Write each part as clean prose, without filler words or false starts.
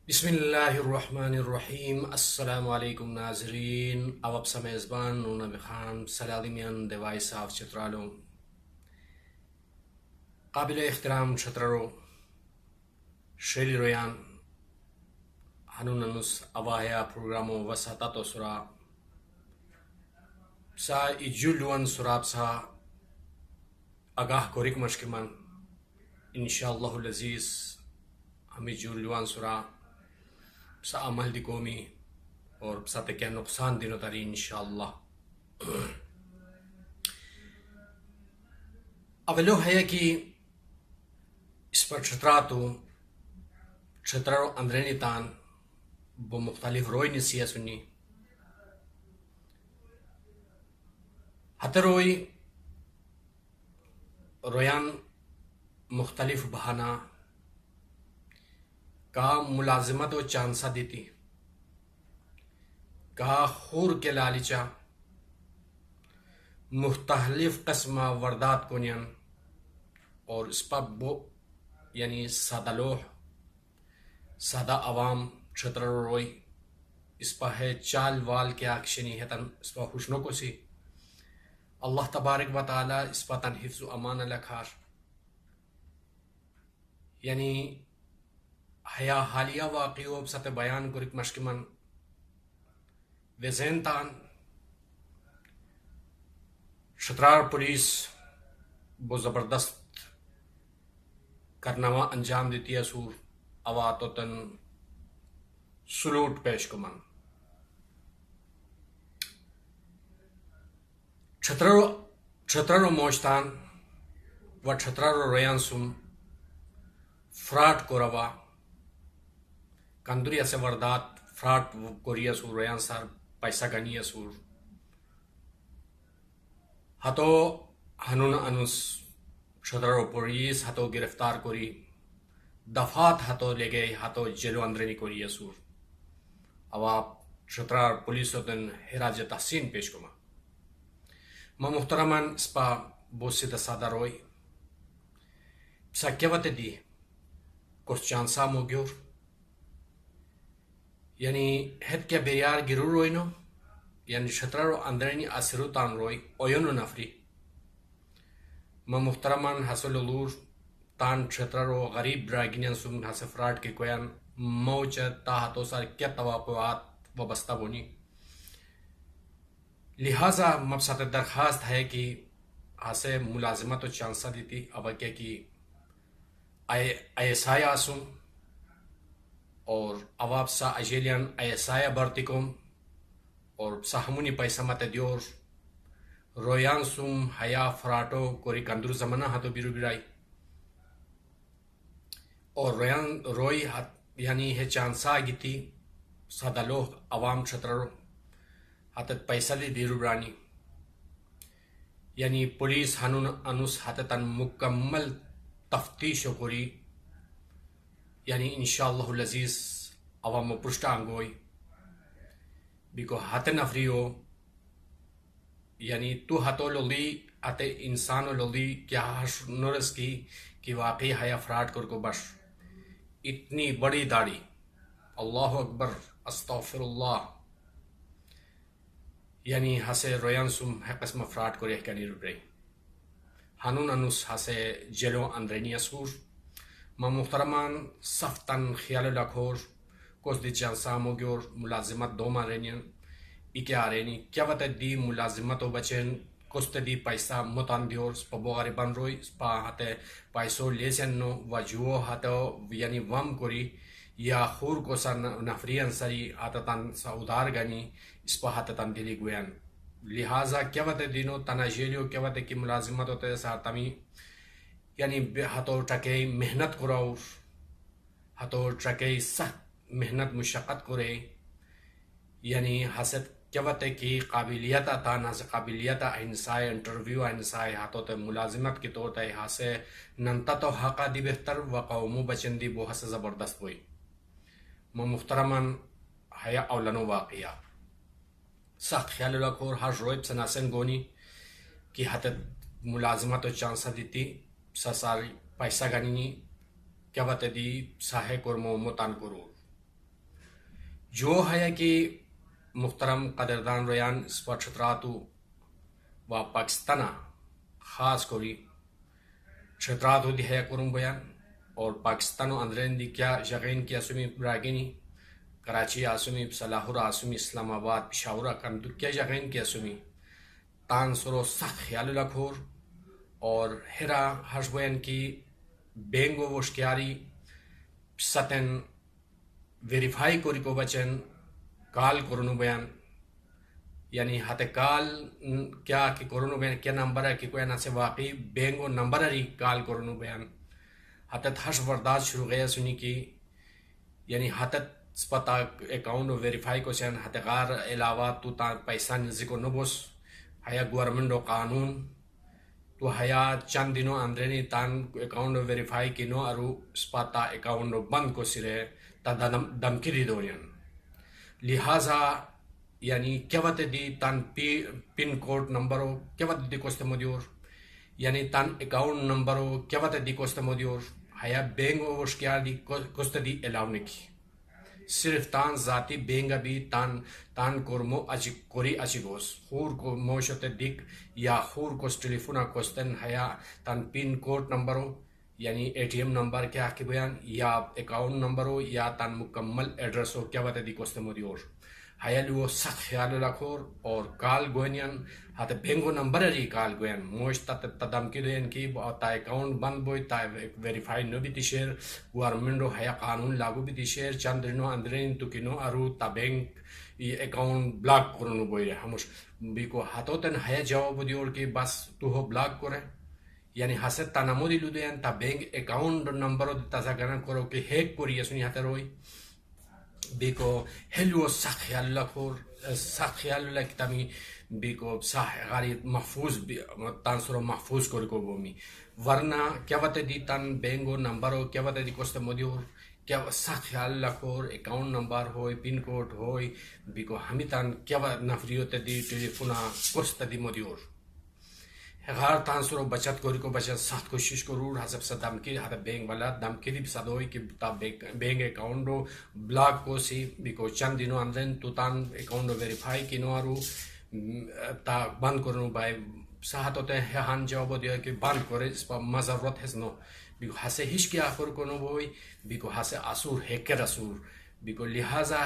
بسم اللہ الرحمن الرحیم السلام علیکم ناظرین اوب سا میزبان نونا بخان سلالمیان دیوائی صاف چترالو قابل احترام چترالو شیلی رویان هنوننس اواهیا پروگرامو وساطاتو سرا سا ایجولوان سراب سا آگاہ کوریک مشکمان انشاءاللہ العزیز ہمیں جولوان سرا سا عمل دی قومی اور سا تکیا نقصان دینو تاری انشاءاللہ. اولو ہے کہ اس پر چھتراتو چھترارو اندرینی تان وہ مختلف روئی نسیہ سنی ہتروئی رویان مختلف بہانا کا ملازمت و چانسا دیتی کا خور کے لالچا مختلف قسم وردات کونین اور اس پر بو یعنی سادہ لوح سادہ عوام چھتر روئی اس پر ہے چال وال کے آکشنی ہے تن اس پر خوشنوں کو سی اللہ تبارک و تعالی اس پر تن حفظ و امان لکھار یعنی حیا حالیہ واقعی بسات بیان کرک مشکمن وزین تان شترار پولیس بو زبردست کرنوا انجام دیتی سور اواتو تن سلوٹ پیش کمن چھترارو موجتان و چھترارو ریان سم فراٹ کو روا کندری سے وردات فراٹ کوریا سور ریان سار پیسہ گنی سور ہتو ہنون انس چھترارو پولیس ہتو گرفتار کوری دفات ہتو لے گئے ہتو جیلو اندرینی کوری سور اواب چھترار پولیسو دن حراج تحسین پیش کما ما محترمان اس پا بوسی سادہ روئی سا کیوت دی کس چانسا موگیور یعنی ہت کیا بیار گرو روئی نو یعنی چھترارو اندرینی اثرو تان روئی اوینو نفری ما محترمان حسل علور تان چھترارو غریب ڈراگینین سم حسل فراڈ کے کویان موچ تاہتو سار کیا توقعات وابستہ بونی لہذا مبسط درخواست ہے کہ ہاسے ملازمت و چانسا دیتی اب کیا کہ ایسایا آسوں اور اواب سا اجیلیان ایسایا برتکم اور ساہمونی پیسہ مت دیور رویان سوم حیا فراتو کوری کندر زمانہ ہاتو بیرو بیرائی اور رویان روئی یعنی ہے چانسا گیتی سادہ لوگ عوام چھترارو ہاتت پیسہ دی بیرو برانی یعنی پولیس ہنون انس ہاتتاً مکمل تفتیش کوری یعنی انشاءاللہ العزیز عوام پرشتہ انگوئی بیکو ہاتھ نفریو یعنی تو ہاتو لولی آتے انسانو لولی کیا نورس کی کہ واقعی حیا فراڈ کو بش اتنی بڑی داڑھی اللہ اکبر استغفر اللہ یعنی ہسے رویان سم ہے قسم فراڈ کو ریح کنی رو رہی ہنون انس ہسے جلو اندرینی اسور ما محترمان صفتن خیال لکھور کس دی چانسا موگیور ملازمت دو مارینین ایکے آرینی کیا وطا دی ملازمت و بچین کست دی پیسہ متان دیور سپا بوغاری بن روی سپا ہاتے پیسو لیسن نو و جو ہاتو یعنی وام کوری یا خور کو سا نفری انسری آتتان سا ادار گانی اس پا ہاتتان دلی گویان لہذا کیا وطا دینو تناجیلیو کیا وطا کی ملازمت ہوتے سارتامی یعنی ہاتو ٹکے محنت کراؤ ہاتو ٹکے سخت محنت مشقت کرے یعنی حسد کیا وطا کی قابلیت تان حس قابلیت انسائے انٹرویو انسائے ہاتو تے ملازمت کی طور تے حسے ننتا تو حقا دی بہتر و قومو بچن دی بو حس زبردست ہوئی ما محترمان حیا اولانو واقعہ سخت خیال رکھور ہر رویب سناسن گونی کی حتت ملازمت و چانسا دیتی سساری پیسہ گنی کیا وطا دی ساہے کرمو متان کرور جو ہے کہ محترم قدردان ریان اسپا چھتراتو و پاکستانہ خاص کوری چھتراتو دی ہے کرم بیان اور پاکستانو اندرین دی کیا جغین کی اسمی براگینی کراچی آسمی لاہور آسمی اسلام آباد پشاورہ کندو کیا جغین کی اسمی تان سرو سخت خیال لکھور اور ہرا ہرش بیان کی بینگو وشکیاری ستن ویریفائی کوری کو بچن کال کرنو بیان یعنی ہاتھ کال کیا کہ کرنو بیان کیا نمبر ہے کہ کوئی نہ سے واقعی بینگو نمبر ری کال کرنو بیان ہاتھ ہرش برداشت شروع گیا سنی کی یعنی ہاتھ سپتا اکاؤنٹ ویریفائی کو چین ہاتھ غار علاوہ تو تا پیسہ نزدیکو نبوس ہیا گورنمنٹ قانون تو ہیا چند دنوں اندرینی تان اکاؤنٹ ویریفائی کی نو ارو سپتا اکاؤنٹ بند کو سرے تا دمکی دی دورین لہذا یعنی کیا وقت دی تان پن کوڈ نمبرو کیا وقت دی کوست مدیور یعنی تان اکاؤنٹ نمبرو کیا وقت دی کوست مدیور ہیا بینگو وشکیار دی کوست دی الاؤ نکی صرف تان ذاتی بینگا بھی تان کورمو اچی کوری اچی گوس خور کو موشت دیک یا خور کو ٹیلیفونا کوستن ہیا تان پن کوڈ نمبرو یعنی اے ٹی ایم نمبر کیا کی بیان یا اکاؤنٹ نمبرو یا تان مکمل ایڈریس ہو کیا وقت دی کوست مدیور ہیا لیو سخت خیال رکھور اور کال گوینین ہاتھ بینگو نمبر ری کال گوین موش تا دمکی دوین کی تا اکاؤنٹ بند بوئی تا ویریفائی نو بھی تیشیر گورنمنٹو ہیا قانون لاگو بھی تیشیر چند رنو اندرین تو کنو ارو تا بینک اکاؤنٹ بلاک کرنو بوئی رہا ہموش بیکو ہاتھو تن ہیا جواب دیور کی بس تو ہو بلاک کرے یعنی حسد تا نمو دی لو دین تا بینک اکاؤنٹ نمبرو تا زگرن کرو کہ ہیک کوری اسونی ہاتھ روئی بیکو ہلو سخت خیال لکھور سخت خیال لکھتامی بیکو سخت غاری محفوظ تانسرو محفوظ کو گومی ورنہ کیا وقت دی تان بینگو نمبرو کیا وقت دی کوست مدیور کیا سخت خیال لکھور اکاؤنٹ نمبر ہوئی پن کوڈ ہوئی بیکو ہمی تان کیا وقت نفریو تے دی ٹیلیفونا کوست دی مدیور غار تانسرو بچت کوری کو بچت سخت کوشش کرور حسب سے دمکی ہاتھ بینک والا دمکی دی بسادوئی کہ تا بینک اکاؤنٹو بلاک کو سی بیکو چند دنوں اندرین تو تان اکاؤنٹو ویریفائی کی نو ارو تا بند کرنو بائی ساہت ہوتے ہیں ہان جواب دیا کہ بند کرے اس پر مضرورت ہے نو بیکو ہسے ہش کی آخر کنو بوئی بیکو ہسے اسور ہیکر اسور بیکو لہذا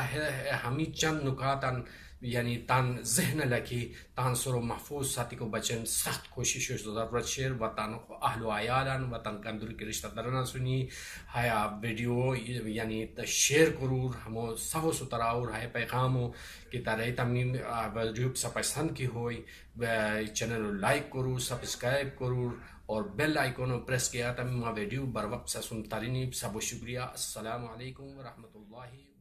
ہمی چند نکاتن یعنی تان ذہن لکی تان سرو محفوظ ساتھی کو بچن سخت کوشش ضرورت شیر و تان اہل و عیالان و تان کندر کی رشتہ دارنا سنی ہایا ویڈیو یعنی شیئر کرور ہمو سہو ستراور ہایا پیغامو کہ تارے تمنی ویڈیو سپسند کی ہوئی چینل لائک کرور سبسکرائب کرور اور بیل آئیکونو پریس کیا تم ویڈیو بر وقت سے سنتارینی سب شکریہ السلام علیکم ورحمۃ اللہ